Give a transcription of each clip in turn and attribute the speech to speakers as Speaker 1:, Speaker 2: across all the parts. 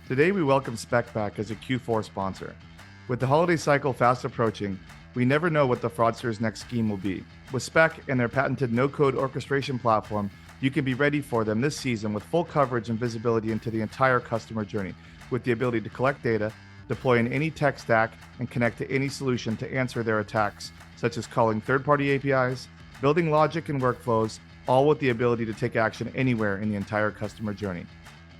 Speaker 1: Today we welcome Spec back as a Q4 sponsor. With the holiday cycle fast approaching, we never know what the fraudster's next scheme will be. With Spec and their patented no-code orchestration platform, you can be ready for them this season with full coverage and visibility into the entire customer journey, with the ability to collect data, deploy in any tech stack, and connect to any solution to answer their attacks, such as calling third-party APIs, building logic and workflows, all with the ability to take action anywhere in the entire customer journey.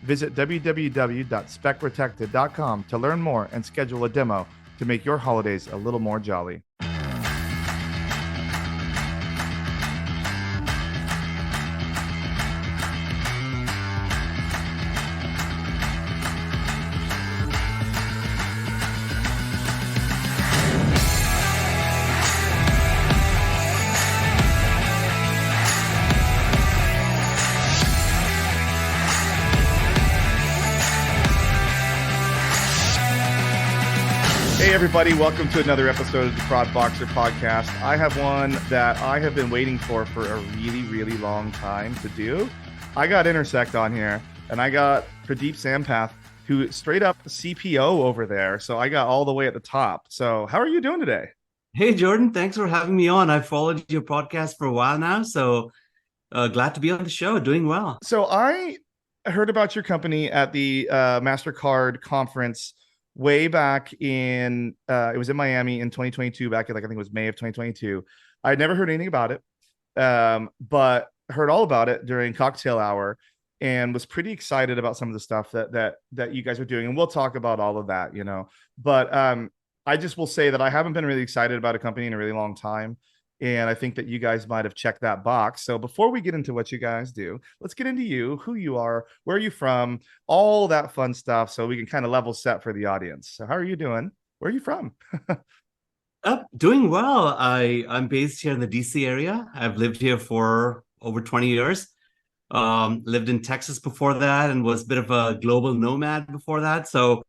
Speaker 1: Visit www.specprotected.com to learn more and schedule a demo to make your holidays a little more jolly. Hey everybody, welcome to another episode of the Prod Boxer podcast. I have one that I have been waiting for a really long time to do. I got Entersekt on here, and I got Pradheep Sampath, who straight up CPO over there. So I got all the way at the top. So how are you doing today?
Speaker 2: Hey, Jordan, thanks for having me on. I've followed your podcast for a while now, so glad to be on the show. Doing well.
Speaker 1: So I heard about your company at the MasterCard conference way back in, it was in Miami in 2022, back in I think it was May of 2022. I'd never heard anything about it, but heard all about it during cocktail hour and was pretty excited about some of the stuff that you guys are doing. And we'll talk about all of that, but I just will say that I haven't been really excited about a company in a really long time. And I think that you guys might have checked that box. So before we get into what you guys do, let's get into you, who you are, where are you from, all that fun stuff, so we can kind of level set for the audience. So how are you doing? Where are you from?
Speaker 2: Doing well. I'm based here in the DC area. I've lived here for over 20 years. Lived in Texas before that and was a bit of a global nomad before that. So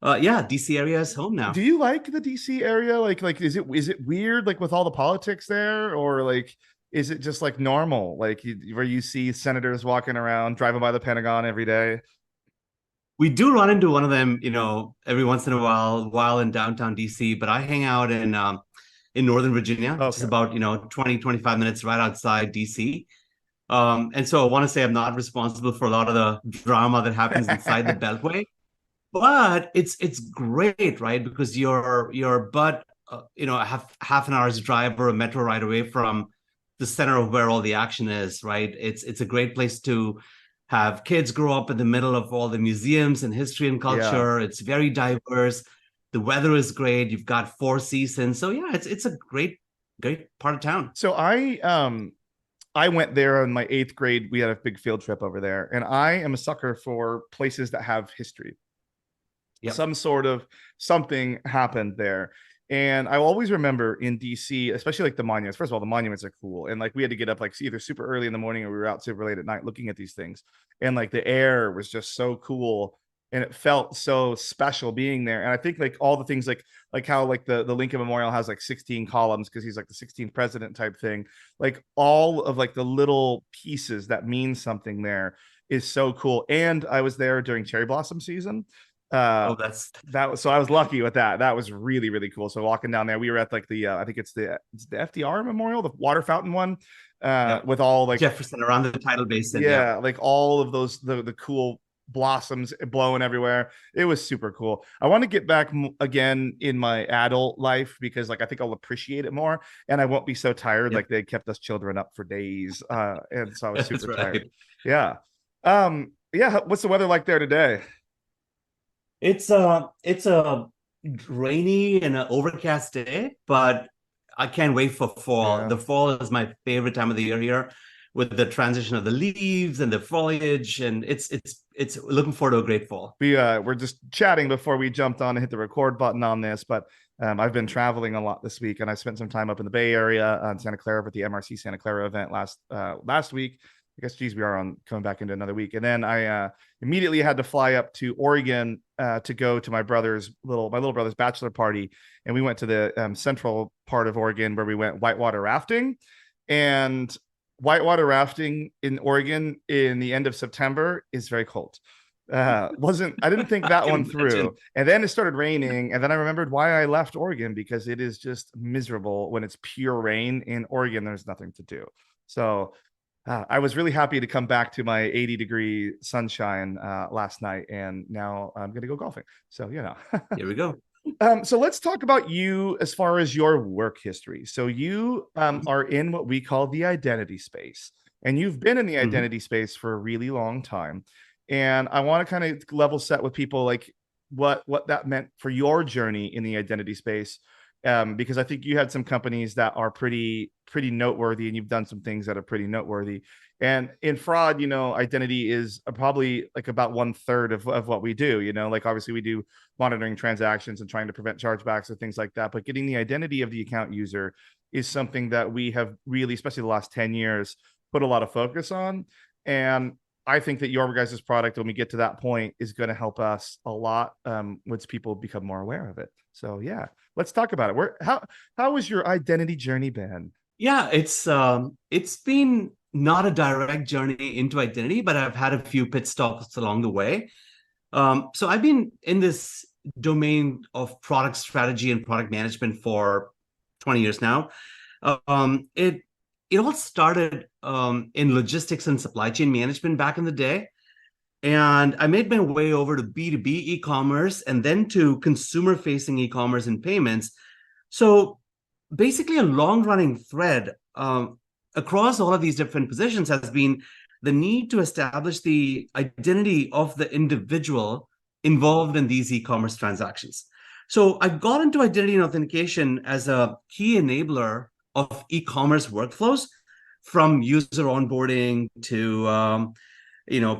Speaker 2: yeah, DC area is home now.
Speaker 1: Do you like the DC area? Like is it weird, like with all the politics there, or like is it just like normal, like where you see senators walking around driving by the Pentagon every day?
Speaker 2: We do run into one of them, every once in a while in downtown DC, but I hang out in Northern Virginia, which is about 20, 25 minutes right outside DC. And so I want to say I'm not responsible for a lot of the drama that happens inside the Beltway. But it's great, right? Because you're but half an hour's drive or a metro ride away from the center of where all the action is, right? It's a great place to have kids grow up in the middle of all the museums and history and culture. Yeah. It's very diverse. The weather is great. You've got 4 seasons, so yeah, it's a great part of town.
Speaker 1: So I went there in my 8th grade. We had a big field trip over there, and I am a sucker for places that have history. Yep. Some sort of something happened there. And I always remember in DC, especially like the monuments. First of all, the monuments are cool. And like we had to get up like either super early in the morning or we were out super late at night looking at these things. And like the air was just so cool. And it felt so special being there. And I think like all the things like how like the Lincoln Memorial has like 16 columns because he's like the 16th president type thing. Like all of like the little pieces that mean something there is so cool. And I was there during cherry blossom season. So I was lucky with that. That was really cool. So walking down there, we were at like the I think it's the FDR Memorial, the water fountain one, with all like
Speaker 2: Jefferson around the tidal basin.
Speaker 1: Yeah, like all of those the cool blossoms blowing everywhere. It was super cool. I want to get back again in my adult life because like I think I'll appreciate it more and I won't be so tired. Like they kept us children up for days, and so I was super tired. Yeah. What's the weather like there today?
Speaker 2: It's a rainy and an overcast day, but I can't wait for fall. Yeah. The fall is my favorite time of the year here, with the transition of the leaves and the foliage, and it's looking forward to a great fall.
Speaker 1: We're just chatting before we jumped on and hit the record button on this, but I've been traveling a lot this week, and I spent some time up in the Bay Area on Santa Clara at the MRC Santa Clara event last week. I guess, geez, we are coming back into another week. And then I immediately had to fly up to Oregon to go to my little brother's bachelor party. And we went to the central part of Oregon where we went whitewater rafting. And whitewater rafting in Oregon in the end of September is very cold. I didn't think
Speaker 2: I
Speaker 1: that
Speaker 2: can
Speaker 1: one
Speaker 2: imagine.
Speaker 1: through. And then it started raining. And then I remembered why I left Oregon, because it is just miserable when it's pure rain. In Oregon, there's nothing to do. So I was really happy to come back to my 80-degree sunshine last night. And now I'm going to go golfing. So,
Speaker 2: Here we go.
Speaker 1: So let's talk about you as far as your work history. So you are in what we call the identity space, and you've been in the identity space for a really long time. And I want to kind of level set with people like what that meant for your journey in the identity space, because I think you had some companies that are pretty noteworthy, and you've done some things that are pretty noteworthy. And in fraud, identity is probably like about 1/3 of what we do. Like obviously we do monitoring transactions and trying to prevent chargebacks or things like that. But getting the identity of the account user is something that we have really, especially the last 10 years, put a lot of focus on. And I think that your guys' product, when we get to that point, is going to help us a lot once people become more aware of it. So yeah, let's talk about it. How has your identity journey been?
Speaker 2: Yeah, it's been not a direct journey into identity, but I've had a few pit stops along the way. So I've been in this domain of product strategy and product management for 20 years now. It all started in logistics and supply chain management back in the day. And I made my way over to B2B e-commerce and then to consumer-facing e-commerce and payments. So basically, a long-running thread across all of these different positions has been the need to establish the identity of the individual involved in these e-commerce transactions. So I got into identity and authentication as a key enabler of e-commerce workflows, from user onboarding to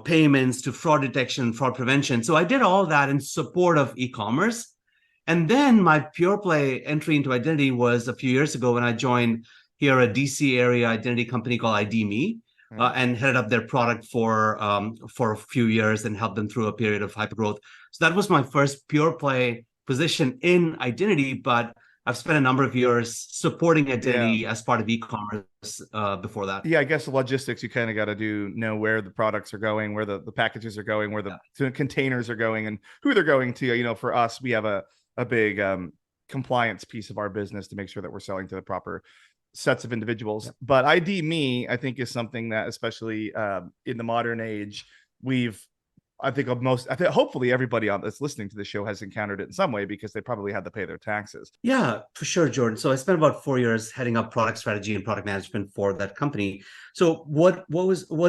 Speaker 2: payments to fraud detection, fraud prevention. So I did all that in support of e-commerce. And then my pure play entry into identity was a few years ago when I joined here a DC area identity company called ID.me, and headed up their product for a few years and helped them through a period of hypergrowth. So that was my first pure play position in identity, but I've spent a number of years supporting identity as part of e-commerce before that.
Speaker 1: Yeah, I guess the logistics, you kind of got to know where the products are going, where the packages are going, where the containers are going, and who they're going to. For us, we have a big compliance piece of our business to make sure that we're selling to the proper sets of individuals. But ID.me, I think, is something that, especially in the modern age, I think hopefully everybody that's listening to the show has encountered it in some way, because they probably had to pay their taxes.
Speaker 2: Yeah, for sure, Jordan. So I spent about 4 years heading up product strategy and product management for that company. So what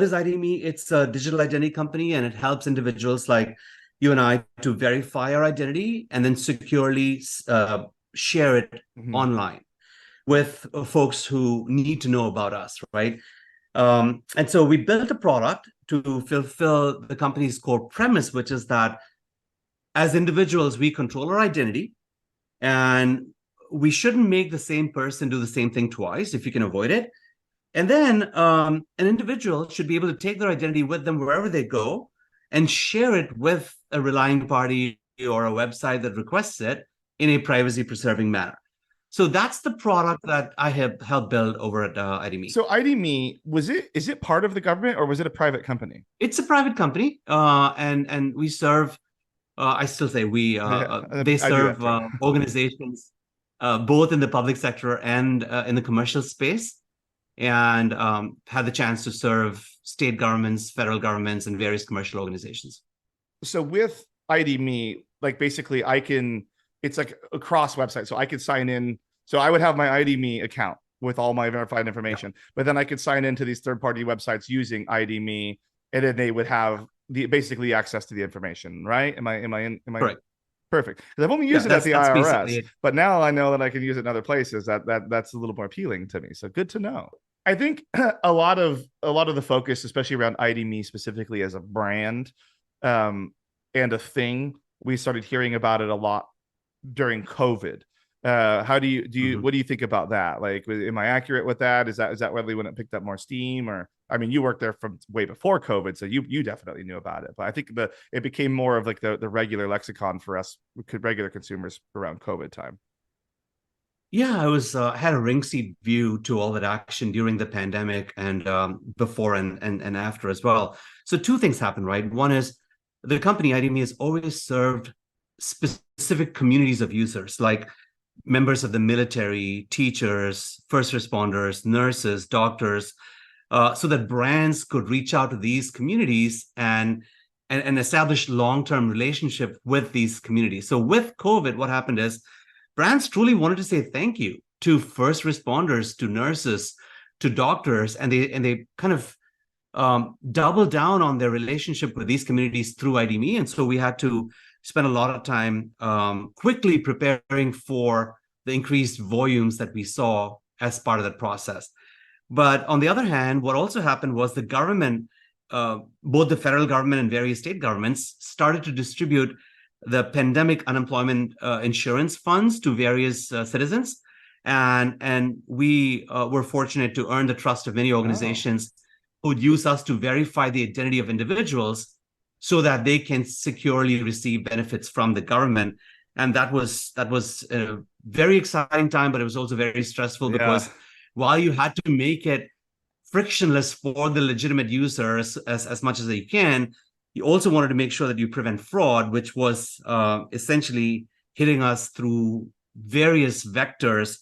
Speaker 2: is ID.me? It's a digital identity company, and it helps individuals like you and I to verify our identity and then securely share it online with folks who need to know about us, right? And so we built a product to fulfill the company's core premise, which is that as individuals, we control our identity, and we shouldn't make the same person do the same thing twice if you can avoid it. And then an individual should be able to take their identity with them wherever they go and share it with a relying party or a website that requests it in a privacy-preserving manner. So that's the product that I have helped build over at ID.me.
Speaker 1: So ID.me, is it part of the government, or was it a private company?
Speaker 2: It's a private company, and we serve. I still say we. They serve organizations both in the public sector and in the commercial space, and had the chance to serve state governments, federal governments, and various commercial organizations.
Speaker 1: So with ID.me, like basically it's like a cross website. So I could sign in. So I would have my ID.me account with all my verified information, but then I could sign into these third-party websites using ID.me, and then they would have basically access to the information, right? Am I
Speaker 2: Correct.
Speaker 1: Perfect? Because I've only used it at the IRS, but now I know that I can use it in other places. That's a little more appealing to me. So good to know. I think a lot of the focus, especially around ID.me specifically as a brand and a thing, we started hearing about it a lot during COVID. How do you what do you think about that? Like, am I accurate with that? Is that really when it picked up more steam? Or I mean, you worked there from way before COVID, so you definitely knew about it. But I think it became more of like the regular lexicon for us, regular consumers, around COVID time.
Speaker 2: Yeah, I had a ring seat view to all that action during the pandemic and before and after as well. So two things happened, right? One is the company IDMe has always served specific communities of users, like members of the military, teachers, first responders, nurses, doctors, so that brands could reach out to these communities and establish long-term relationship with these communities. So with COVID, what happened is brands truly wanted to say thank you to first responders, to nurses, to doctors, and they kind of double down on their relationship with these communities through IDMe. And so we had to spend a lot of time quickly preparing for the increased volumes that we saw as part of that process. But on the other hand, what also happened was the government, both the federal government and various state governments, started to distribute the pandemic unemployment insurance funds to various citizens. And we were fortunate to earn the trust of many organizations who would use us to verify the identity of individuals so that they can securely receive benefits from the government. And that was a very exciting time, but it was also very stressful because while you had to make it frictionless for the legitimate users as much as you can, you also wanted to make sure that you prevent fraud, which was essentially hitting us through various vectors,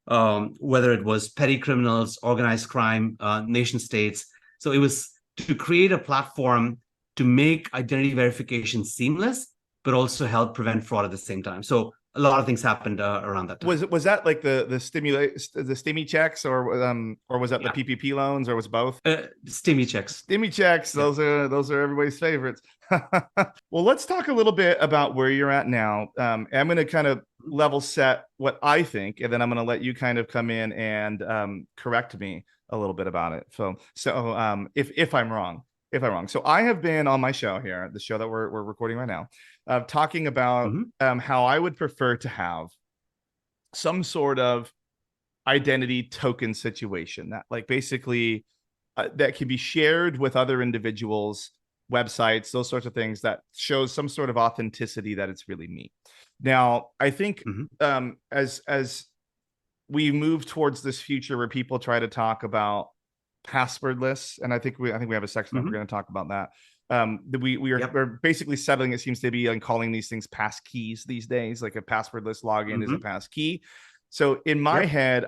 Speaker 2: whether it was petty criminals, organized crime, nation states. So it was to create a platform to make identity verification seamless, but also help prevent fraud at the same time. So a lot of things happened around that time.
Speaker 1: Was that like the stimmy checks, or was that the PPP loans, or was both?
Speaker 2: Stimmy checks.
Speaker 1: Stimmy checks. Those are everybody's favorites. Well, let's talk a little bit about where you're at now. I'm going to kind of level set what I think, and then I'm going to let you kind of come in and correct me a little bit about it. So if I'm wrong. So I have been on my show here, the show that we're recording right now, talking about how I would prefer to have some sort of identity token situation that, like, basically that can be shared with other individuals, websites, those sorts of things, that shows some sort of authenticity that it's really me. Now, I think as we move towards this future where people try to talk about passwordless, and I think we have a section that we're going to talk about that. We're basically settling, it seems to be, on calling these things passkeys these days. Like a passwordless login is a passkey. So in my head,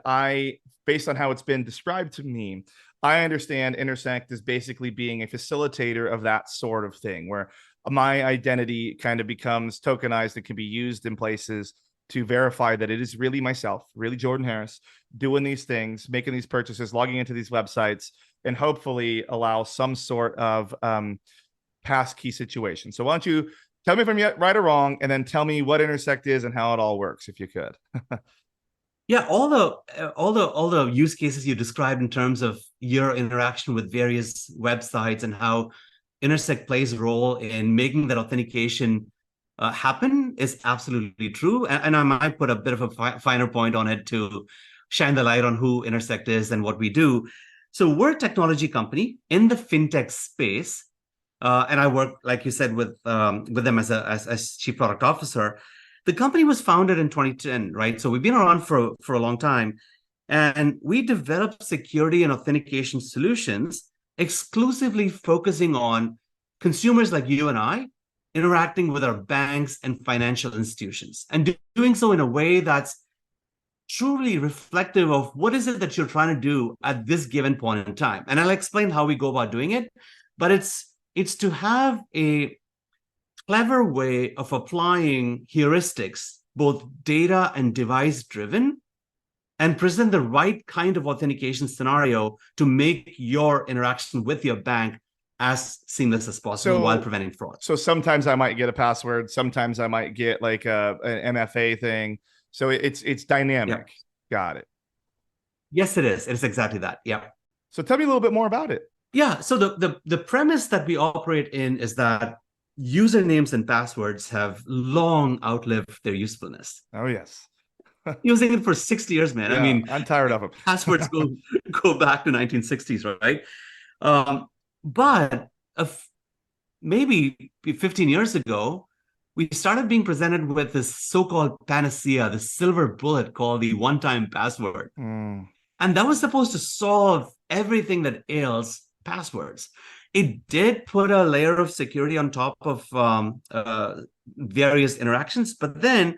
Speaker 1: based on how it's been described to me, I understand Entersekt as basically being a facilitator of that sort of thing, where my identity kind of becomes tokenized and can be used in places to verify that it is really myself, really Jordan Harris, doing these things, making these purchases, logging into these websites, and hopefully allow some sort of passkey situation. So why don't you tell me if I'm right or wrong, and then tell me what Entersekt is and how it all works, if you could.
Speaker 2: Yeah, all the use cases you described in terms of your interaction with various websites and how Entersekt plays a role in making that authentication happen is absolutely true. And I might put a bit of a finer point on it to shine the light on who Entersekt is and what we do. So we're a technology company in the fintech space. And I work, like you said, with them as chief product officer. The company was founded in 2010, right? So we've been around for a long time. And we developed security and authentication solutions exclusively focusing on consumers like you and I interacting with our banks and financial institutions, and doing so in a way that's truly reflective of what is it that you're trying to do at this given point in time. And I'll explain how we go about doing it, but it's to have a clever way of applying heuristics, both data and device driven, and present the right kind of authentication scenario to make your interaction with your bank as seamless as possible while preventing fraud.
Speaker 1: So sometimes I might get a password, sometimes I might get like an MFA thing. So it's dynamic. Yep. Got it.
Speaker 2: Yes, it is. It's exactly that. Yeah.
Speaker 1: So tell me a little bit more about it.
Speaker 2: Yeah. So the premise that we operate in is that usernames and passwords have long outlived their usefulness.
Speaker 1: Oh, yes.
Speaker 2: Using it for 60 years, man.
Speaker 1: Yeah,
Speaker 2: I mean,
Speaker 1: I'm tired of them.
Speaker 2: Passwords go back to 1960s, right? But maybe 15 years ago, we started being presented with this so-called panacea, the silver bullet called the one-time password. And that was supposed to solve everything that ails passwords. It did put a layer of security on top of various interactions, but then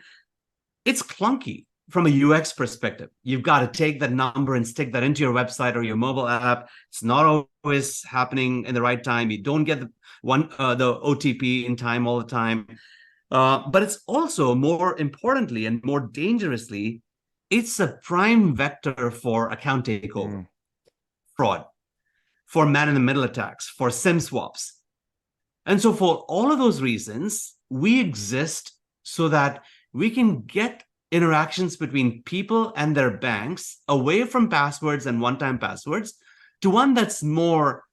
Speaker 2: it's clunky from a UX perspective. You've got to take that number and stick that into your website or your mobile app. It's not always happening in the right time. You don't get the OTP in time all the time. But it's also, more importantly and more dangerously, it's a prime vector for account takeover, fraud, for man-in-the-middle attacks, for SIM swaps. And so for all of those reasons, we exist so that we can get interactions between people and their banks away from passwords and one-time passwords to one that's more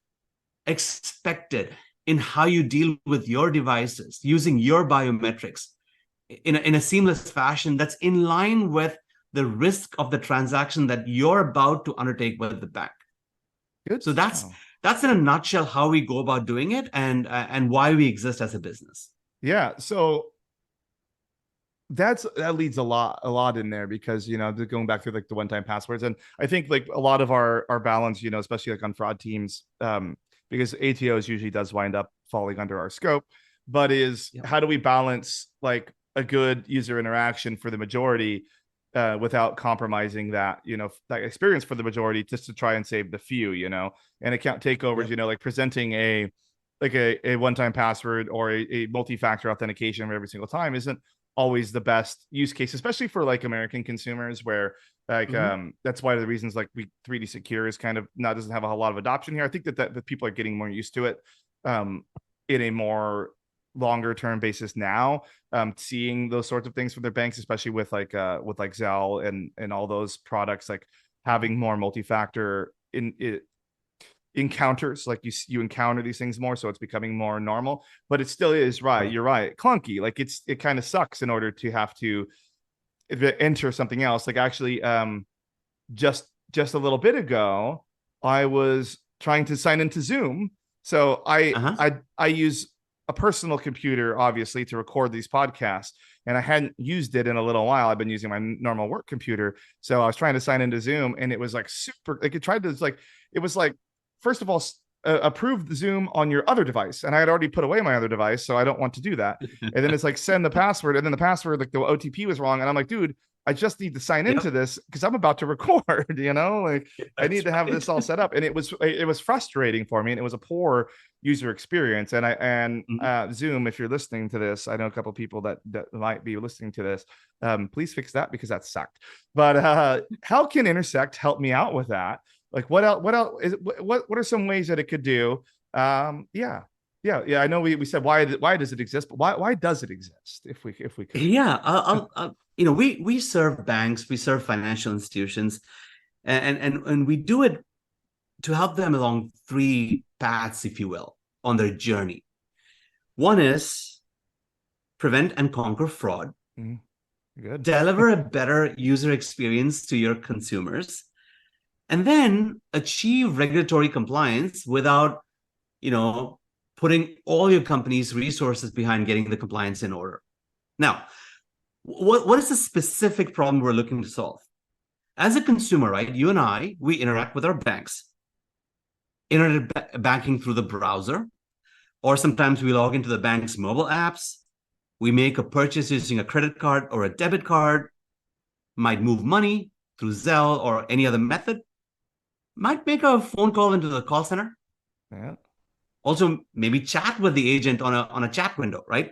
Speaker 2: expected in how you deal with your devices, using your biometrics in a seamless fashion that's in line with the risk of the transaction that you're about to undertake with the bank. Good. So that's in a nutshell how we go about doing it and why we exist as a business.
Speaker 1: Yeah. So that leads a lot in there, because, you know, going back through like the one-time passwords, and I think like a lot of our balance, you know, especially like on fraud teams, because ATOs usually does wind up falling under our scope, but how do we balance like a good user interaction for the majority without compromising that, you know, that experience for the majority, just to try and save the few, you know, and account takeovers, you know, like presenting a one-time password or a multi-factor authentication every single time isn't always the best use case, especially for like American consumers, where like that's why the reasons like 3D Secure is kind of doesn't have a lot of adoption here. I think that people are getting more used to it in a more longer term basis now, seeing those sorts of things from their banks, especially with like Zelle and all those products, like having more multi-factor encounters, like you encounter these things more, so it's becoming more normal. But it still is you're right, clunky. Like it kind of sucks in order to have to enter something else. Like actually just a little bit ago, I was trying to sign into Zoom. So I use a personal computer, obviously, to record these podcasts, and I hadn't used it in a little while. I've been using my normal work computer. So I was trying to sign into Zoom, and it was like super, like it was like, first of all, approve the Zoom on your other device. And I had already put away my other device, so I don't want to do that. And then it's like, send the password. And then the password, like the OTP was wrong. And I'm like, dude, I just need to sign into this because I'm about to record, you know, like I need to have this all set up. And it was frustrating for me. And it was a poor user experience. And Zoom, if you're listening to this, I know a couple of people that might be listening to this. Please fix that, because that sucked. But how can Entersekt help me out with that? Like what else what are some ways that it could do? Yeah. I know we said why does it exist, but why does it exist if we could?
Speaker 2: Yeah, I'll you know, we serve banks, we serve financial institutions, and we do it to help them along three paths, if you will, on their journey. One is prevent and conquer fraud. Good. Deliver a better user experience to your consumers, and then achieve regulatory compliance without, you know, putting all your company's resources behind getting the compliance in order. Now, what is the specific problem we're looking to solve? As a consumer, right, you and I, we interact with our banks. Internet banking through the browser, or sometimes we log into the bank's mobile apps. We make a purchase using a credit card or a debit card, might move money through Zelle or any other method, might make a phone call into the call center. Yeah. Also, maybe chat with the agent on a chat window, right?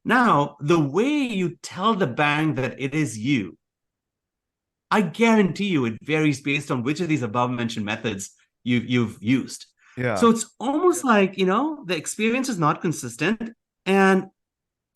Speaker 2: Now, the way you tell the bank that it is you, I guarantee you it varies based on which of these above-mentioned methods you've used. Yeah. So it's almost like, you know, the experience is not consistent, and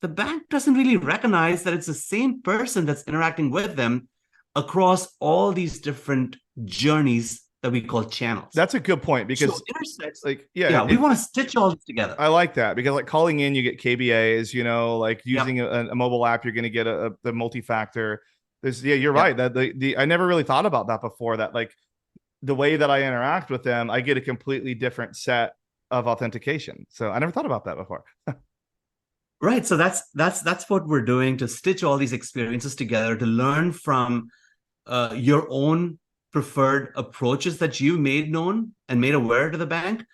Speaker 2: the bank doesn't really recognize that it's the same person that's interacting with them across all these different journeys that we call channels.
Speaker 1: That's a good point, because
Speaker 2: Entersekt, like, we want to stitch all this together.
Speaker 1: I like that, because like calling in, you get KBAs, you know, like using a mobile app, you're going to get the multi-factor. You're right. That I never really thought about that before, that like the way that I interact with them, I get a completely different set of authentication. So I never thought about that before.
Speaker 2: Right. So that's what we're doing, to stitch all these experiences together, to learn from your own preferred approaches that you made known and made aware to the bank,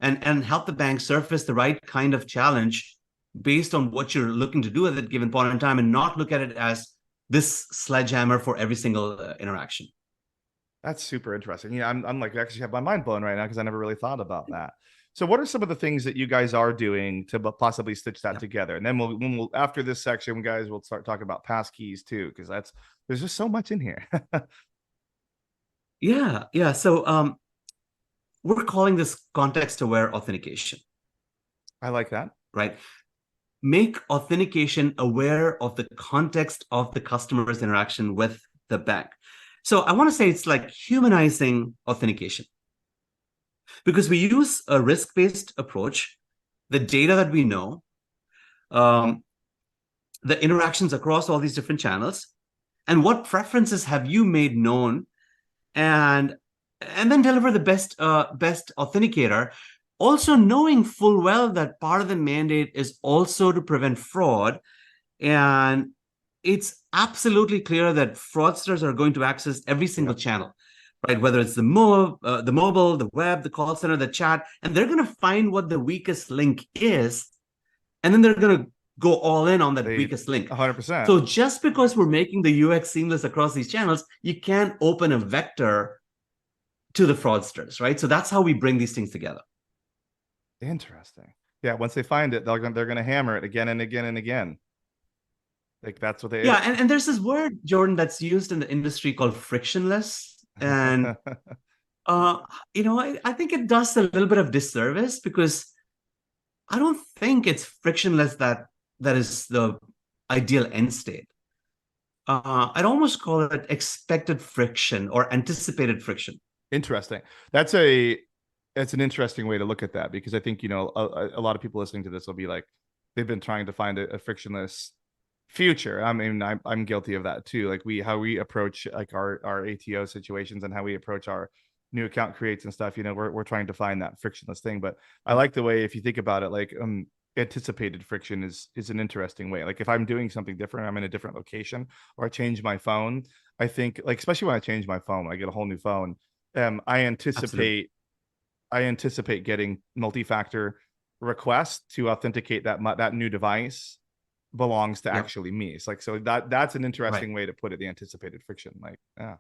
Speaker 2: and help the bank surface the right kind of challenge based on what you're looking to do at that given point in time, and not look at it as this sledgehammer for every single interaction.
Speaker 1: That's super interesting. I'm like actually have my mind blown right now because I never really thought about that. So what are some of the things that you guys are doing to possibly stitch that together? And then we'll after this section, guys, we'll start talking about passkeys too, because there's just so much in here.
Speaker 2: Yeah. So we're calling this context-aware authentication.
Speaker 1: I like that.
Speaker 2: Right. Make authentication aware of the context of the customer's interaction with the bank. So I want to say it's like humanizing authentication, because we use a risk-based approach, the data that we know, the interactions across all these different channels, and what preferences have you made known, and then deliver the best authenticator, also knowing full well that part of the mandate is also to prevent fraud. And it's absolutely clear that fraudsters are going to access every single channel, right? Whether it's the mobile, the web, the call center, the chat, and they're going to find what the weakest link is, and then they're going to go all in on that weakest link.
Speaker 1: 100%.
Speaker 2: So just because we're making the UX seamless across these channels, you can't open a vector to the fraudsters, right? So that's how we bring these things together.
Speaker 1: Interesting. Yeah, once they find it, they're going to hammer it again and again and again. Like that's what they.
Speaker 2: Yeah, and there's this word, Jordan, that's used in the industry called frictionless, and I think it does a little bit of disservice, because I don't think it's frictionless that is the ideal end state. I'd almost call it expected friction or anticipated friction.
Speaker 1: Interesting. That's an interesting way to look at that, because I think, a lot of people listening to this will be like, they've been trying to find a frictionless future. I mean, I'm guilty of that too. Like how we approach like our ATO situations and how we approach our new account creates and stuff, we're trying to find that frictionless thing. But I like the way, if you think about it, like anticipated friction is an interesting way. Like if I'm doing something different, I'm in a different location, or I change my phone, I think, like, especially when I change my phone, I get a whole new phone. I anticipate getting multi-factor requests to authenticate that new device belongs to actually me. It's like, so that's an interesting way to put it, the anticipated friction. Like, yeah,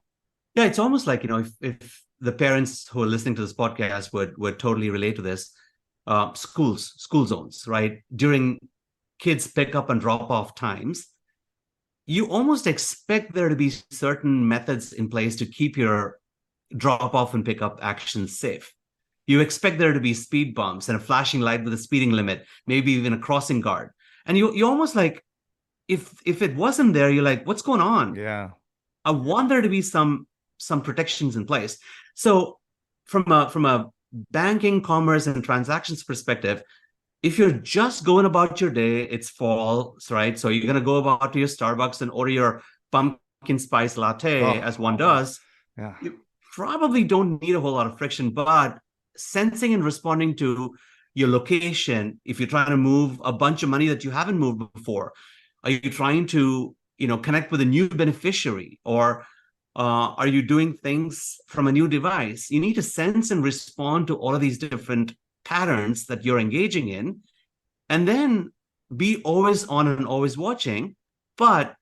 Speaker 2: it's almost like, if the parents who are listening to this podcast would totally relate to this, school zones, right? During kids pick up and drop off times, you almost expect there to be certain methods in place to keep your drop off and pick up actions safe. You expect there to be speed bumps and a flashing light with a speeding limit, maybe even a crossing guard. And you almost like, if it wasn't there, you're like, what's going on?
Speaker 1: Yeah.
Speaker 2: I want there to be some protections in place. So from a banking, commerce, and transactions perspective, if you're just going about your day, it's fall, right? So you're going to go about to your Starbucks and order your pumpkin spice latte, as one does.
Speaker 1: Yeah.
Speaker 2: You probably don't need a whole lot of friction, but sensing and responding to your location, if you're trying to move a bunch of money that you haven't moved before, are you trying to connect with a new beneficiary, or are you doing things from a new device? You need to sense and respond to all of these different patterns that you're engaging in, and then be always on and always watching, but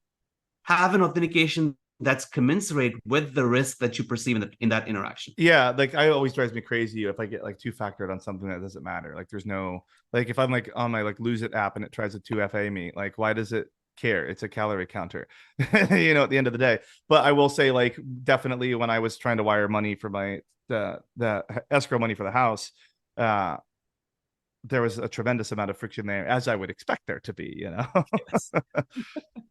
Speaker 2: have an authentication that's commensurate with the risk that you perceive in that interaction.
Speaker 1: Yeah, like I always drives me crazy if I get like 2-factored on something that doesn't matter. Like there's no, like if I'm like on my like Lose It app and it tries to 2FA me, like why does it care? It's a calorie counter, at the end of the day. But I will say, like, definitely when I was trying to wire money for the escrow money for the house, there was a tremendous amount of friction there, as I would expect there to be,
Speaker 2: Yes.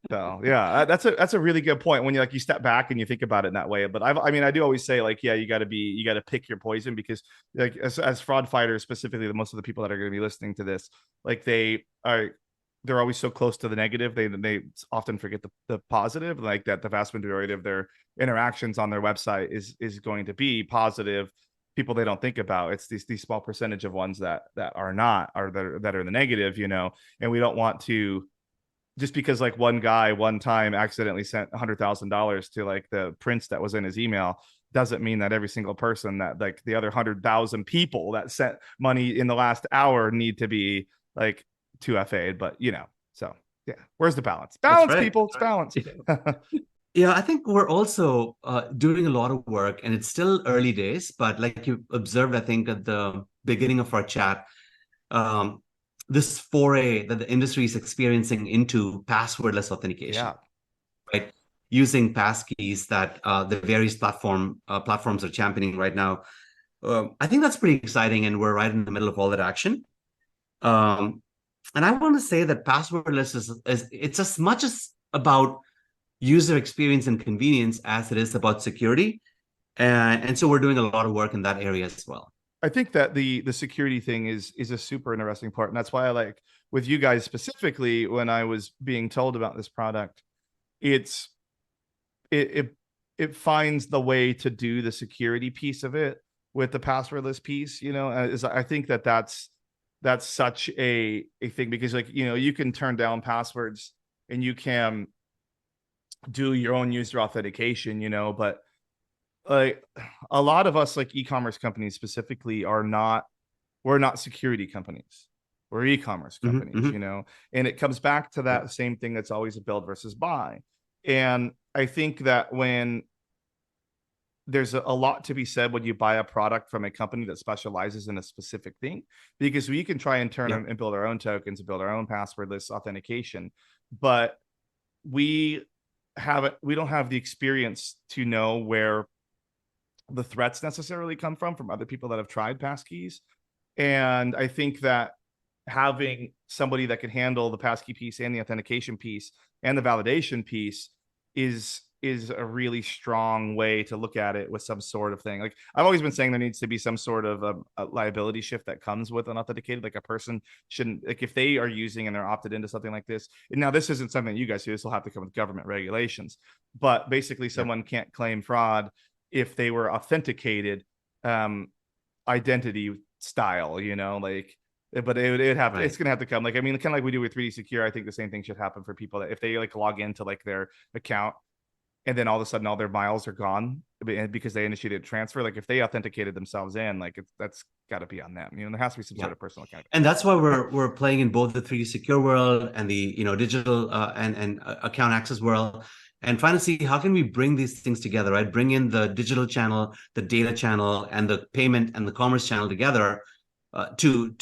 Speaker 1: So yeah, that's a really good point when you step back and you think about it in that way. But I do always say, like, yeah, you got to pick your poison, because like as fraud fighters, specifically, most of the people that are going to be listening to this, like they're always so close to the negative. They often forget the positive, like that the vast majority of their interactions on their website is going to be positive people they don't think about. It's these small percentage of ones that are not, or that are the negative, and we don't want to, just because like one guy one time accidentally sent $100,000 to like the prince that was in his email, doesn't mean that every single person that like the other 100,000 people that sent money in the last hour need to be like 2FA'd, but you know, so yeah, where's the balance? Balance,
Speaker 2: right.
Speaker 1: people, it's balance.
Speaker 2: Yeah, I think we're also doing a lot of work, and it's still early days, but like you observed, I think at the beginning of our chat, um, this foray that the industry is experiencing into passwordless authentication,
Speaker 1: Yeah.
Speaker 2: right? Using passkeys that the various platforms are championing right now. I think that's pretty exciting, and we're right in the middle of all that action. Um, and I want to say that passwordless is it's as much as about user experience and convenience as it is about security. And so we're doing a lot of work in that area as well.
Speaker 1: I think that the security thing is a super interesting part, and that's why I like with you guys specifically when I was being told about this product, it's it finds the way to do the security piece of it with the passwordless piece. You know, is I think that that's such a thing because like you know you can turn down passwords and you can do your own user authentication. You know, but like a lot of us like e-commerce companies specifically are not we're not security companies, we're e-commerce companies, you know, and it comes back to that same thing that's always a build versus buy. And I think that when there's a lot to be said when you buy a product from a company that specializes in a specific thing, because we can try and turn and build our own tokens and build our own passwordless authentication, but we we don't have the experience to know where the threats necessarily come from other people that have tried passkeys. And I think that having somebody that can handle the passkey piece and the authentication piece and the validation piece is a really strong way to look at it with some sort of thing. Like I've always been saying there needs to be some sort of a liability shift that comes with an authenticated, like a person shouldn't, like if they are using and they're opted into something like this. And now this isn't something you guys do, this will have to come with government regulations, but basically someone can't claim fraud if they were authenticated identity style, you know, like but it have it's gonna have to come like I mean kind of like we do with 3D Secure. I think the same thing should happen for people that if they like log into like their account and then all of a sudden all their miles are gone because they initiated a transfer, like if they authenticated themselves in, like that's got to be on them, you know, there has to be some sort of personal account.
Speaker 2: And that's why we're playing in both the 3D Secure world and the digital and account access world, and trying to see how can we bring these things together, right? Bring in the digital channel, the data channel, and the payment and the commerce channel together to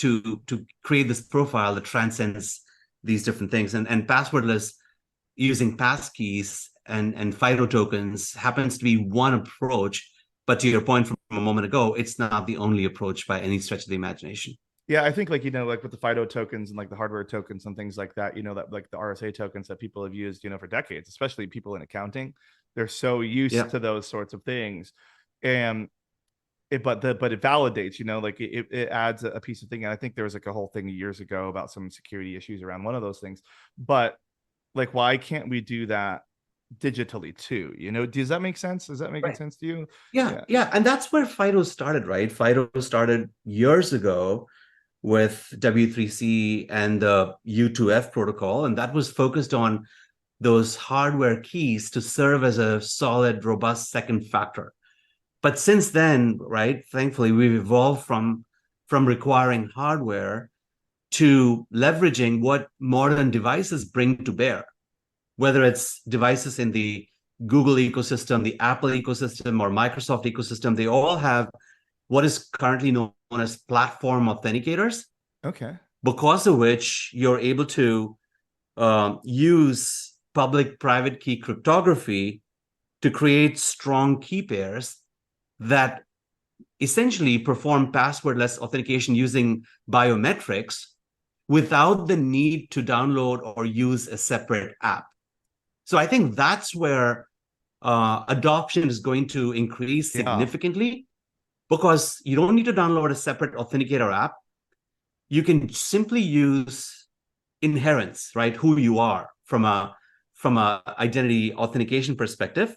Speaker 2: create this profile that transcends these different things. And passwordless using passkeys and FIDO tokens happens to be one approach. But to your point from a moment ago, it's not the only approach by any stretch of the imagination.
Speaker 1: Yeah, I think like, you know, like with the FIDO tokens and like the hardware tokens and things like that, you know, that like the RSA tokens that people have used, you know, for decades, especially people in accounting, they're so used to those sorts of things. And but it validates, you know, like it adds a piece of thing. And I think there was like a whole thing years ago about some security issues around one of those things. But like, why can't we do that digitally too? You know, does that make sense? Does that make sense to you?
Speaker 2: Yeah. And that's where FIDO started, right? FIDO started years ago with W3C and the U2F protocol, and that was focused on those hardware keys to serve as a solid, robust second factor. But since then, right, thankfully, we've evolved from requiring hardware to leveraging what modern devices bring to bear, whether it's devices in the Google ecosystem, the Apple ecosystem, or Microsoft ecosystem. They all have what is currently known as platform authenticators.
Speaker 1: Okay.
Speaker 2: Because of which you're able to use public-private key cryptography to create strong key pairs that essentially perform passwordless authentication using biometrics without the need to download or use a separate app. So I think that's where adoption is going to increase significantly, because you don't need to download a separate authenticator app. You can simply use inherence, right? Who you are from a identity authentication perspective,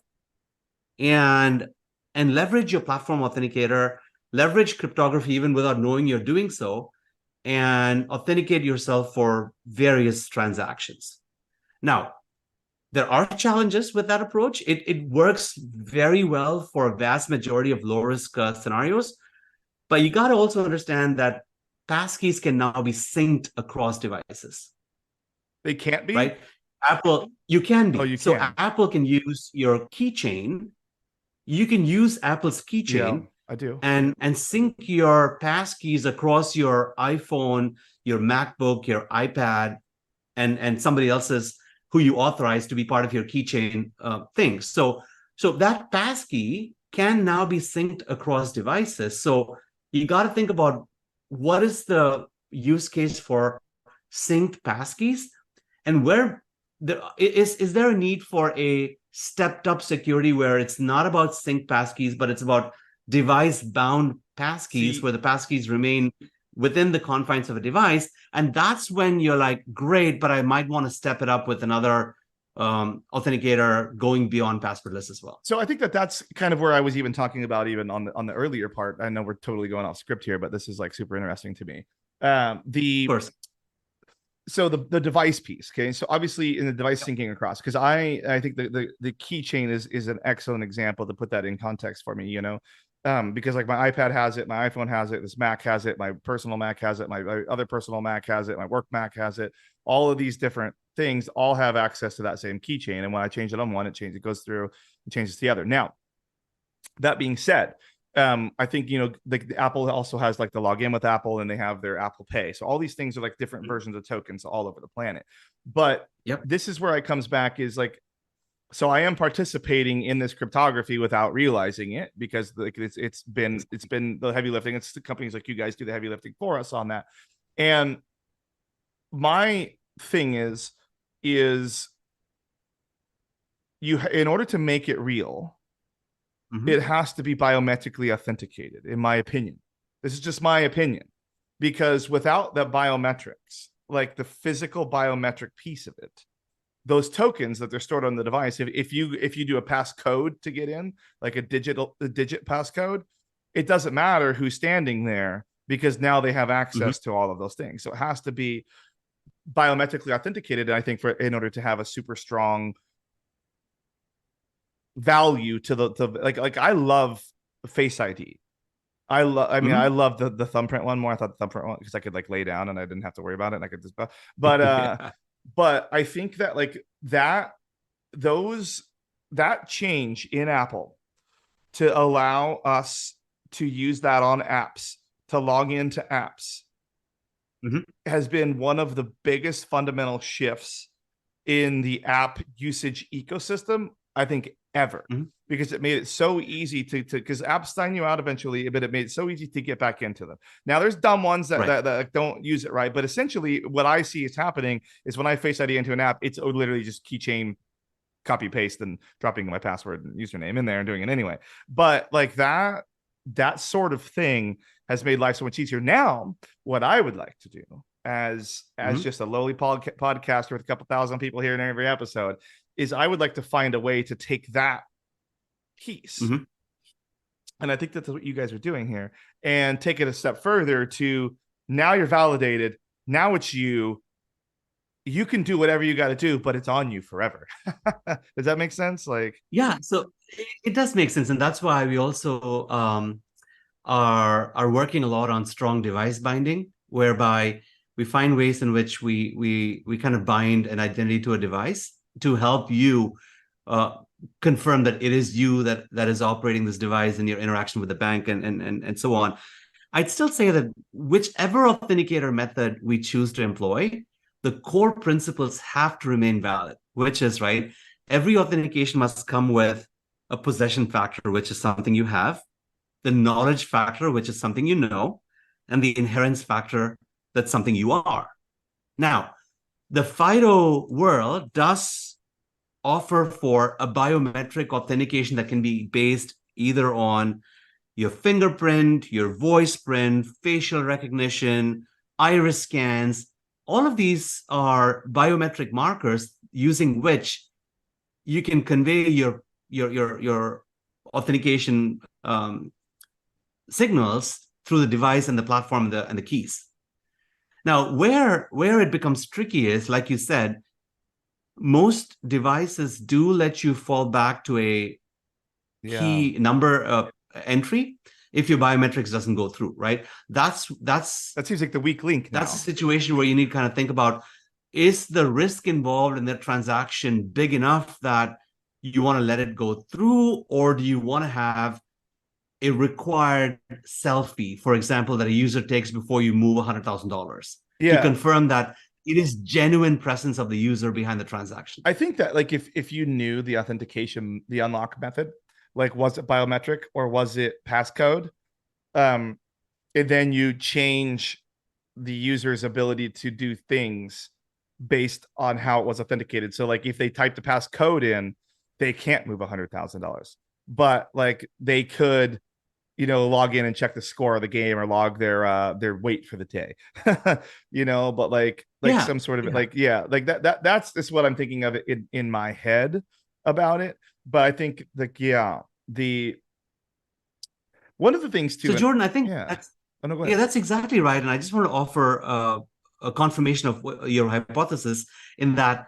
Speaker 2: and leverage your platform authenticator, leverage cryptography even without knowing you're doing so, and authenticate yourself for various transactions. Now, There are challenges with that approach. It works very well for a vast majority of low-risk scenarios, but you got to also understand that passkeys can now be synced across devices.
Speaker 1: They can't be?
Speaker 2: Right? You can be.
Speaker 1: Oh, you
Speaker 2: so
Speaker 1: can.
Speaker 2: Apple can use your keychain. You can use Apple's keychain.
Speaker 1: Yeah, I do.
Speaker 2: And sync your passkeys across your iPhone, your MacBook, your iPad, and somebody else's who you authorize to be part of your keychain thing. So that passkey can now be synced across devices. So you got to think about what is the use case for synced passkeys, and where is there a need for a stepped up security where it's not about synced passkeys, but it's about device bound passkeys, where the passkeys remain within the confines of a device. And that's when you're like, great, but I might want to step it up with another authenticator going beyond passwordless as well.
Speaker 1: So I think that's kind of where I was even talking about, even on the earlier part. I know we're totally going off script here, but this is like super interesting to me. Of course. So the device piece, okay. So obviously in the device syncing across, because I think the keychain is an excellent example to put that in context for me, you know. Because like my iPad has it, my iPhone has it, this Mac has it, my personal Mac has it, my other personal Mac has it, my work Mac has it. All of these different things all have access to that same keychain. And when I change it on one, it goes through and changes to the other. Now, that being said, I think, you know, the Apple also has like the login with Apple, and they have their Apple Pay. So all these things are like different versions of tokens all over the planet. But this is where it comes back is like, so I am participating in this cryptography without realizing it, because like it's been the heavy lifting. It's the companies like you guys do the heavy lifting for us on that. And my thing is you, in order to make it real, it has to be biometrically authenticated, in my opinion. This is just my opinion, because without the biometrics, like the physical biometric piece of it, those tokens that they're stored on the device, if you do a passcode to get in, like a digit passcode, it doesn't matter who's standing there, because now they have access to all of those things. So it has to be biometrically authenticated, and I think in order to have a super strong value to the like I love Face ID. I love the thumbprint one more. I thought the thumbprint one, because I could like lay down and I didn't have to worry about it, and I could just but but I think that like that change in Apple to allow us to use that on apps, to log into apps, has been one of the biggest fundamental shifts in the app usage ecosystem, I think, ever. Because it made it so easy to because apps sign you out eventually, but it made it so easy to get back into them. Now there's dumb ones that don't use it right, but essentially what I see is happening is when I Face ID into an app, it's literally just keychain copy paste and dropping my password and username in there and doing it anyway. But like that sort of thing has made life so much easier. Now what I would like to do as just a lowly podcaster with a couple thousand people here in every episode is I would like to find a way to take that piece, and I think that's what you guys are doing here, and take it a step further to now you're validated, now it's you can do whatever you got to do, but it's on you forever. Does that make sense? Like,
Speaker 2: yeah, so it does make sense, and that's why we also are working a lot on strong device binding, whereby we find ways in which we kind of bind an identity to a device to help you confirm that it is you that is operating this device in your interaction with the bank and so on. I'd still say that whichever authenticator method we choose to employ, the core principles have to remain valid, which is, right, every authentication must come with a possession factor, which is something you have, the knowledge factor, which is something you know, and the inherence factor, that's something you are. Now, the FIDO world does offer for a biometric authentication that can be based either on your fingerprint, your voice print, facial recognition, iris scans. All of these are biometric markers using which you can convey your authentication signals through the device and the platform and the keys. Now, where it becomes tricky is, like you said, most devices do let you fall back to a key number entry if your biometrics doesn't go through, right? That
Speaker 1: seems like the weak link now.
Speaker 2: That's a situation where you need to kind of think about, is the risk involved in the transaction big enough that you want to let it go through, or do you want to have a required selfie, for example, that a user takes before you move $100,000 to confirm that it is genuine presence of the user behind the transaction?
Speaker 1: I think that like if you knew the authentication, the unlock method, like was it biometric or was it passcode, and then you change the user's ability to do things based on how it was authenticated. So like if they type the passcode in, they can't move $100,000, but like they could, you know, log in and check the score of the game or log their weight for the day, you know, but like some sort of like that's what I'm thinking of it in my head about it. But I think like the one of the things too.
Speaker 2: So Jordan, I think that's exactly right, and I just want to offer a confirmation of your hypothesis in that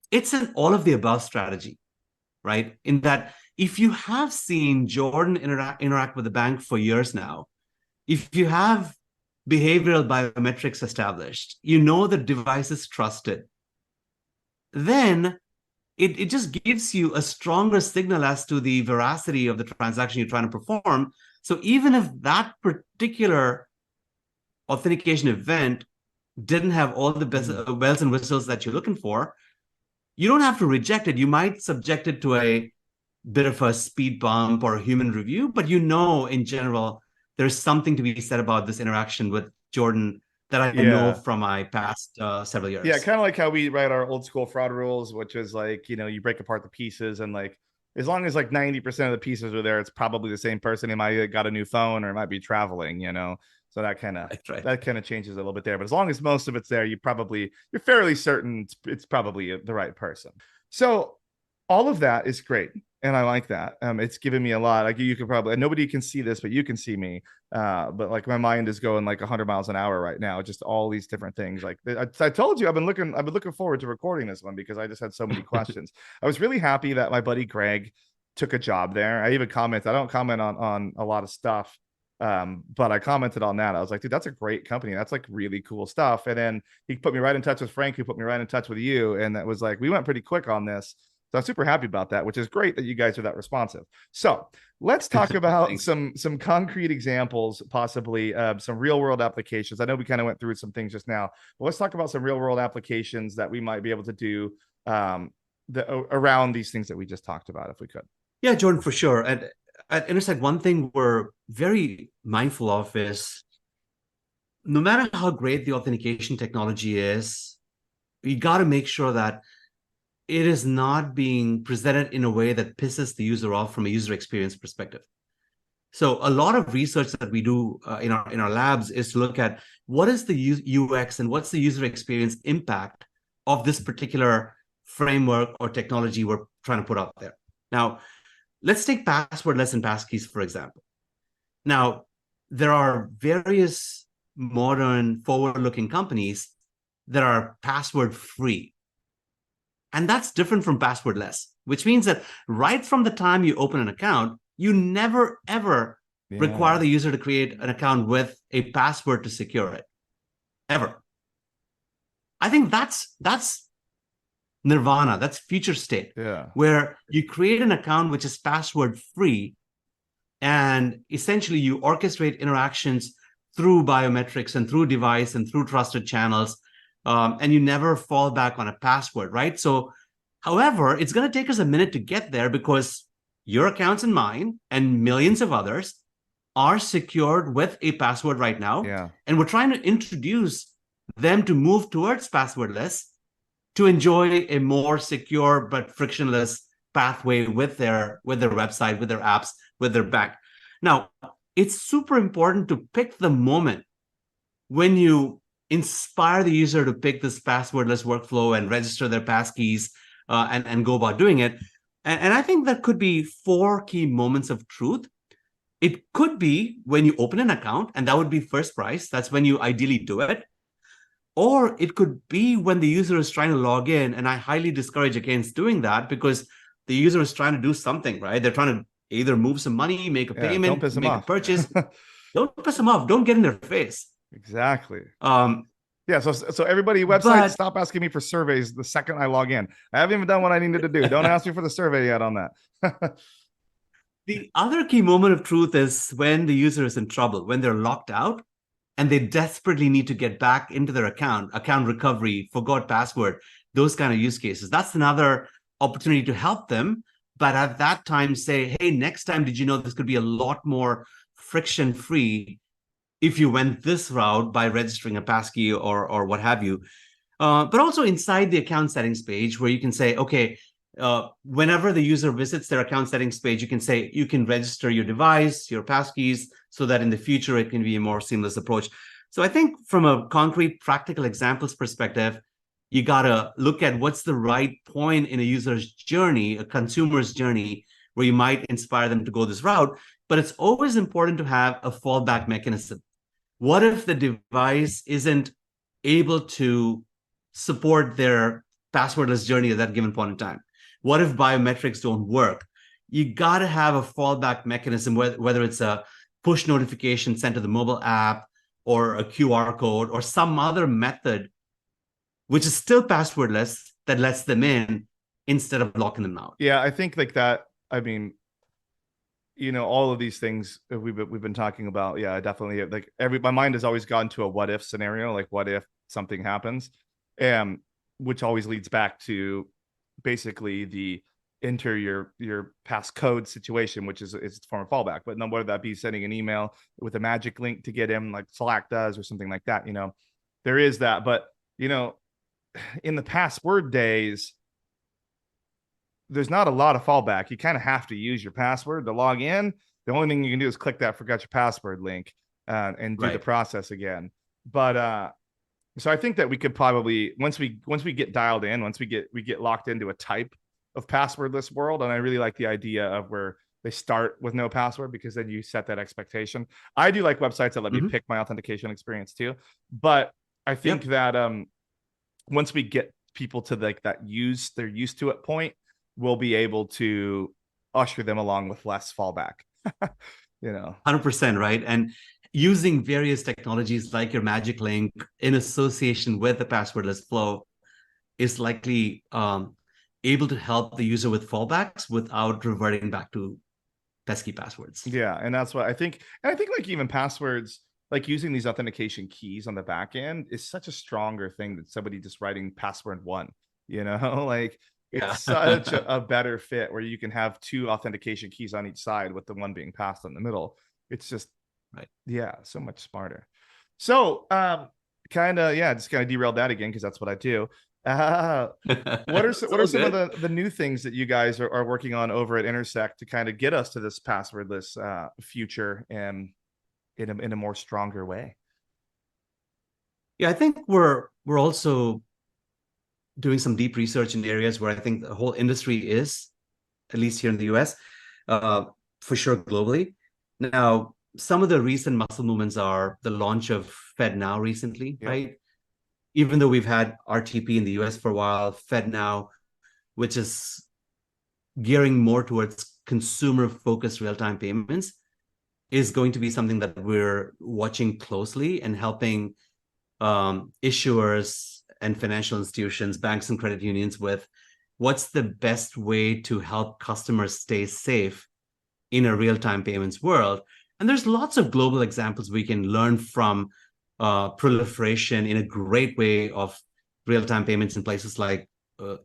Speaker 2: it's an all of the above strategy, right? In that, if you have seen Jordan interact with the bank for years now, if you have behavioral biometrics established, you know the device is trusted, then it just gives you a stronger signal as to the veracity of the transaction you're trying to perform. So even if that particular authentication event didn't have all the bells and whistles that you're looking for, you don't have to reject it. You might subject it to a bit of a speed bump or a human review, but you know, in general, there's something to be said about this interaction with Jordan that I know from my past several years.
Speaker 1: Yeah, kind of like how we write our old school fraud rules, which is like, you know, you break apart the pieces and like, as long as like 90% of the pieces are there, it's probably the same person. He might have got a new phone or it might be traveling, you know? So that kind of changes a little bit there. But as long as most of it's there, you're fairly certain it's probably the right person. So all of that is great. And I like that. It's given me a lot. Like you could probably, nobody can see this, but you can see me. But like my mind is going like 100 miles an hour right now. Just all these different things. Like I told you, I've been looking forward to recording this one because I just had so many questions. I was really happy that my buddy Greg took a job there. I even commented. I don't comment on a lot of stuff, but I commented on that. I was like, dude, that's a great company. That's like really cool stuff. And then he put me right in touch with Frank, who put me right in touch with you, and that was like we went pretty quick on this. So I'm super happy about that, which is great that you guys are that responsive. So let's talk about some concrete examples, possibly some real world applications. I know we kind of went through some things just now, but let's talk about some real world applications that we might be able to do around these things that we just talked about, if we could.
Speaker 2: Yeah, Jordan, for sure. And at Entersekt, one thing we're very mindful of is no matter how great the authentication technology is, you got to make sure that it is not being presented in a way that pisses the user off from a user experience perspective. So a lot of research that we do in our labs is to look at what is the UX and what's the user experience impact of this particular framework or technology we're trying to put out there. Now, let's take passwordless and passkeys, for example. Now, there are various modern forward-looking companies that are password-free. And that's different from passwordless, which means that right from the time you open an account, you never, ever require the user to create an account with a password to secure it, ever. I think that's nirvana, that's future state, where you create an account which is password-free, and essentially you orchestrate interactions through biometrics and through device and through trusted channels, and you never fall back on a password, right? So, however, it's going to take us a minute to get there because your accounts and mine and millions of others are secured with a password right now.
Speaker 1: Yeah.
Speaker 2: And we're trying to introduce them to move towards passwordless to enjoy a more secure but frictionless pathway with their website, with their apps, with their bank. Now, it's super important to pick the moment when you inspire the user to pick this passwordless workflow and register their passkeys and go about doing it. And I think there could be 4 key moments of truth. It could be when you open an account, and that would be first price. That's when you ideally do it. Or it could be when the user is trying to log in, and I highly discourage against doing that because the user is trying to do something, right? They're trying to either move some money, make a
Speaker 1: Don't
Speaker 2: payment,
Speaker 1: piss them
Speaker 2: make a
Speaker 1: off.
Speaker 2: purchase. Don't piss them off. Don't get in their face.
Speaker 1: Exactly.
Speaker 2: Um,
Speaker 1: Yeah, so everybody, website,
Speaker 2: but
Speaker 1: stop asking me for surveys the second I log in. I haven't even done what I needed to do. Don't ask me for the survey yet on that.
Speaker 2: the other key moment of truth is when the user is in trouble, when they're locked out and they desperately need to get back into their account recovery, forgot password, those kind of use cases. That's another opportunity to help them. But at that time, say, hey, next time, did you know this could be a lot more friction free if you went this route by registering a passkey or what have you. But also inside the account settings page where you can say, okay, whenever the user visits their account settings page, you can say you can register your device, your passkeys, so that in the future it can be a more seamless approach. So I think from a concrete practical examples perspective, you got to look at what's the right point in a user's journey, a consumer's journey, where you might inspire them to go this route. But it's always important to have a fallback mechanism. What if the device isn't able to support their passwordless journey at that given point in time? What if biometrics don't work? You got to have a fallback mechanism, whether it's a push notification sent to the mobile app or a QR code or some other method, which is still passwordless, that lets them in instead of locking them out.
Speaker 1: Yeah, I think like that. I mean, all of these things we've been talking about. Yeah, definitely. Like my mind has always gone to a what if scenario, like what if something happens, and which always leads back to basically the enter your passcode situation, which is a form of fallback. But whether that be sending an email with a magic link to get in, like Slack does, or something like that, there is that. But in the password days, there's not a lot of fallback. You kind of have to use your password to log in. The only thing you can do is click that forgot your password link and do the process again. But so I think that we could probably once we get dialed in, once we get locked into a type of passwordless world, and I really like the idea of where they start with no password because then you set that expectation. I do like websites that let me pick my authentication experience too, but I think that once we get people to like that they're used to it point, we'll be able to usher them along with less fallback.
Speaker 2: 100%, right? And using various technologies like your magic link in association with the passwordless flow is likely able to help the user with fallbacks without reverting back to pesky passwords.
Speaker 1: Yeah, and that's what I think. And I think like even passwords, like using these authentication keys on the back end is such a stronger thing than somebody just writing password one, like it's such a better fit where you can have two authentication keys on each side with the one being passed in the middle. It's just, so much smarter. So just kind of derailed that again because that's what I do. What are some of the new things that you guys are working on over at Entersekt to kind of get us to this passwordless future and in a more stronger way?
Speaker 2: Yeah, I think we're also doing some deep research in areas where I think the whole industry is, at least here in the US, for sure globally. Now, some of the recent muscle movements are the launch of FedNow recently, right? Even though we've had RTP in the US for a while, FedNow, which is gearing more towards consumer-focused real-time payments, is going to be something that we're watching closely and helping issuers and financial institutions, banks and credit unions with what's the best way to help customers stay safe in a real-time payments world. And there's lots of global examples we can learn from proliferation in a great way of real-time payments in places like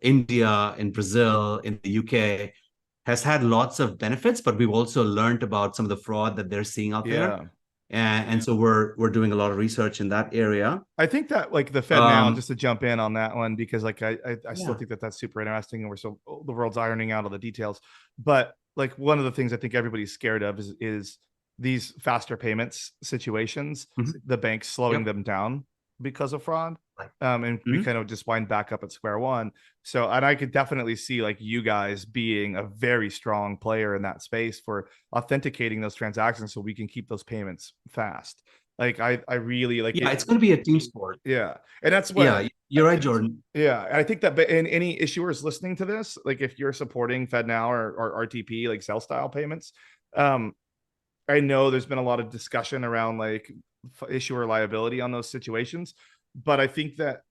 Speaker 2: India, in Brazil, in the UK, has had lots of benefits, but we've also learned about some of the fraud that they're seeing out there. And so we're doing a lot of research in that area.
Speaker 1: I think that like the FedNow, just to jump in on that one, because like I still think that that's super interesting, and the world's ironing out all the details. But like one of the things I think everybody's scared of is these faster payments situations, the banks slowing them down because of fraud. And we kind of just wind back up at square one. So, and I could definitely see like you guys being a very strong player in that space for authenticating those transactions so we can keep those payments fast. Like I really like
Speaker 2: Yeah,
Speaker 1: it.
Speaker 2: it's going to be a team sport.
Speaker 1: Yeah, and that's what.
Speaker 2: Yeah, you're right, Jordan.
Speaker 1: Yeah, I think that, in any issuers listening to this, like if you're supporting FedNow or RTP, like cell style payments, um, I know there's been a lot of discussion around like issuer liability on those situations, but I think that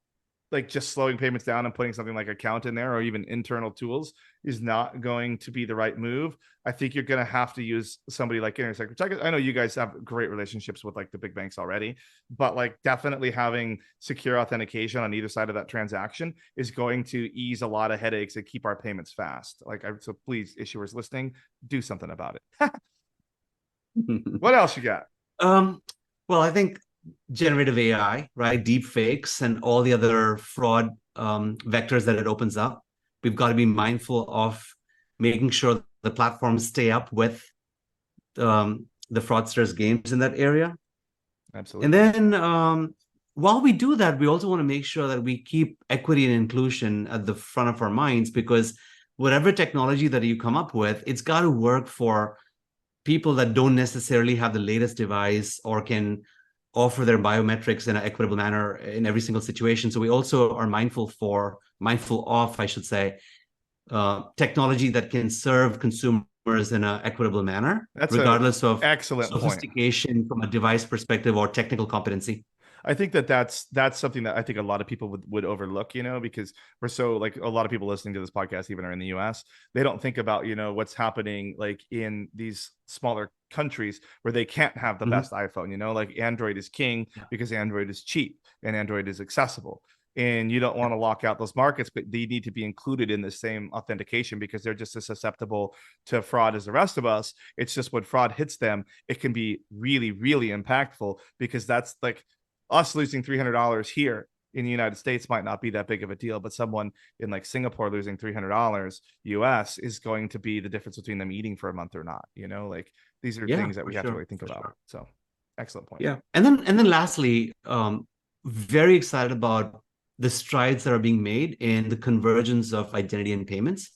Speaker 1: like just slowing payments down and putting something like account in there or even internal tools is not going to be the right move. I think you're going to have to use somebody like Entersekt, which I know you guys have great relationships with like the big banks already, but like definitely having secure authentication on either side of that transaction is going to ease a lot of headaches and keep our payments fast. So please, issuers listening, do something about it. What else you got?
Speaker 2: Um, well, I think generative AI, right? Deep fakes and all the other fraud vectors that it opens up. We've got to be mindful of making sure the platforms stay up with the fraudsters' games in that area.
Speaker 1: Absolutely.
Speaker 2: And then while we do that, we also want to make sure that we keep equity and inclusion at the front of our minds, because whatever technology that you come up with, it's got to work for people that don't necessarily have the latest device or can offer their biometrics in an equitable manner in every single situation. So we also are mindful of, I should say, technology that can serve consumers in an equitable manner,
Speaker 1: That's an
Speaker 2: regardless of
Speaker 1: excellent point.
Speaker 2: sophistication from a device perspective or technical competency.
Speaker 1: I think that's something that I think a lot of people would overlook, because we're so like a lot of people listening to this podcast even are in the US. They don't think about, what's happening like in these smaller countries where they can't have the best iPhone, like Android is king because Android is cheap and Android is accessible. And you don't want to lock out those markets, but they need to be included in the same authentication because they're just as susceptible to fraud as the rest of us. It's just when fraud hits them, it can be really, really impactful because that's like us losing $300 here in the United States might not be that big of a deal, but someone in like Singapore losing $300 US is going to be the difference between them eating for a month or not. Like these are things that we have to really think about. So excellent point.
Speaker 2: Yeah. And then lastly, very excited about the strides that are being made in the convergence of identity and payments,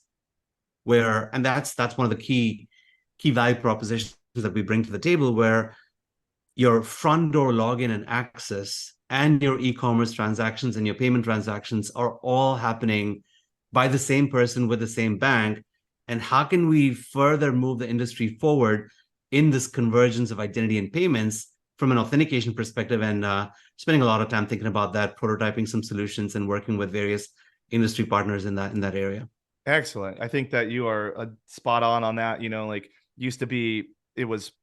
Speaker 2: and that's one of the key value propositions that we bring to the table, where your front door login and access and your e-commerce transactions and your payment transactions are all happening by the same person with the same bank. And how can we further move the industry forward in this convergence of identity and payments from an authentication perspective? And spending a lot of time thinking about that, prototyping some solutions and working with various industry partners in that area.
Speaker 1: Excellent. I think that you are spot on that. Like used to be, it was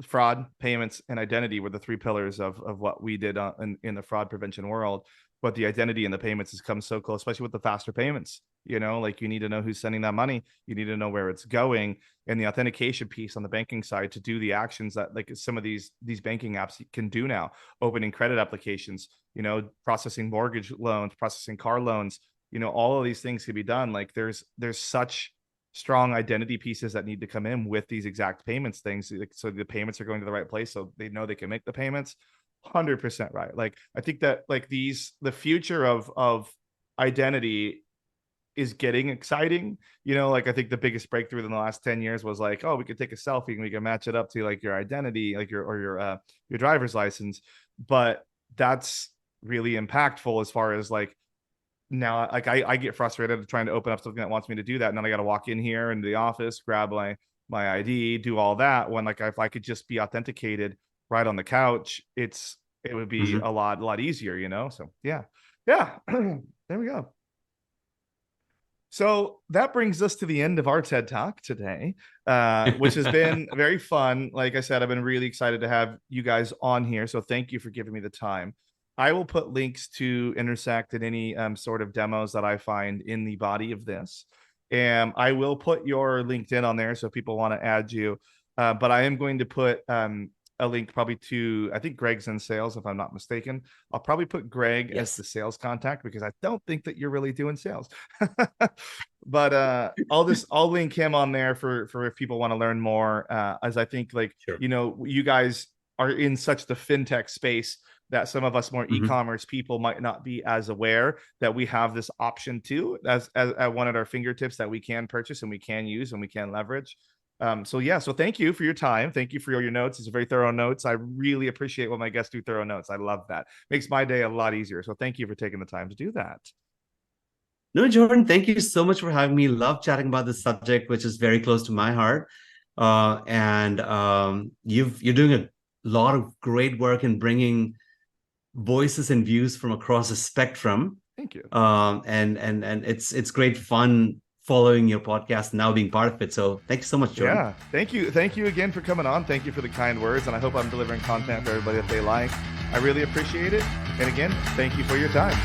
Speaker 1: fraud, payments, and identity were the three pillars of what we did in the fraud prevention world. But the identity and the payments has come so close, especially with the faster payments. Like you need to know who's sending that money. You need to know where it's going, and the authentication piece on the banking side to do the actions that like some of these banking apps can do now. Opening credit applications, processing mortgage loans, processing car loans. All of these things can be done. Like there's such strong identity pieces that need to come in with these exact payments things, so the payments are going to the right place so they know they can make the payments. 100% right. Like I think that like the future of identity is getting exciting. Like I think the biggest breakthrough in the last 10 years was like, oh, we could take a selfie and we can match it up to like your identity, like your driver's license. But that's really impactful as far as like now, like I get frustrated trying to open up something that wants me to do that, and then I got to walk in here into the office, grab my ID, do all that. When like if I could just be authenticated right on the couch, it would be a lot easier, So yeah, there we go. So that brings us to the end of our TED Talk today, which has been very fun. Like I said, I've been really excited to have you guys on here. So thank you for giving me the time. I will put links to Entersekt and any sort of demos that I find in the body of this. And I will put your LinkedIn on there so if people want to add you. But I am going to put a link probably to, I think Greg's in sales, if I'm not mistaken. I'll probably put Greg as the sales contact because I don't think that you're really doing sales. But I'll link him on there for if people want to learn more. As I think like, you guys are in such the fintech space that some of us more e-commerce people might not be as aware that we have this option too, as at one at our fingertips that we can purchase and we can use and we can leverage. So thank you for your time. Thank you for your notes. It's very thorough notes. I really appreciate when my guests do thorough notes. I love that. Makes my day a lot easier. So thank you for taking the time to do that.
Speaker 2: No, Jordan, thank you so much for having me. Love chatting about this subject, which is very close to my heart. You're doing a lot of great work in bringing voices and views from across the spectrum.
Speaker 1: Thank you.
Speaker 2: And it's great fun following your podcast and now being part of it. So thank you so much, Jordan.
Speaker 1: Yeah, thank you. Thank you again for coming on. Thank you for the kind words. And I hope I'm delivering content for everybody that they like. I really appreciate it. And again, thank you for your time.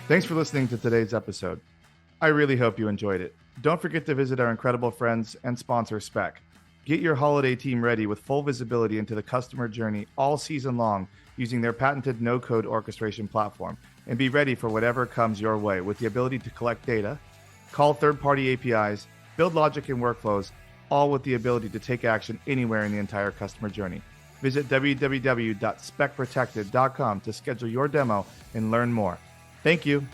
Speaker 1: Thanks for listening to today's episode. I really hope you enjoyed it. Don't forget to visit our incredible friends and sponsor Spec. Get your holiday team ready with full visibility into the customer journey all season long using their patented no-code orchestration platform, and be ready for whatever comes your way with the ability to collect data, call third-party APIs, build logic and workflows, all with the ability to take action anywhere in the entire customer journey. Visit www.specprotected.com to schedule your demo and learn more. Thank you.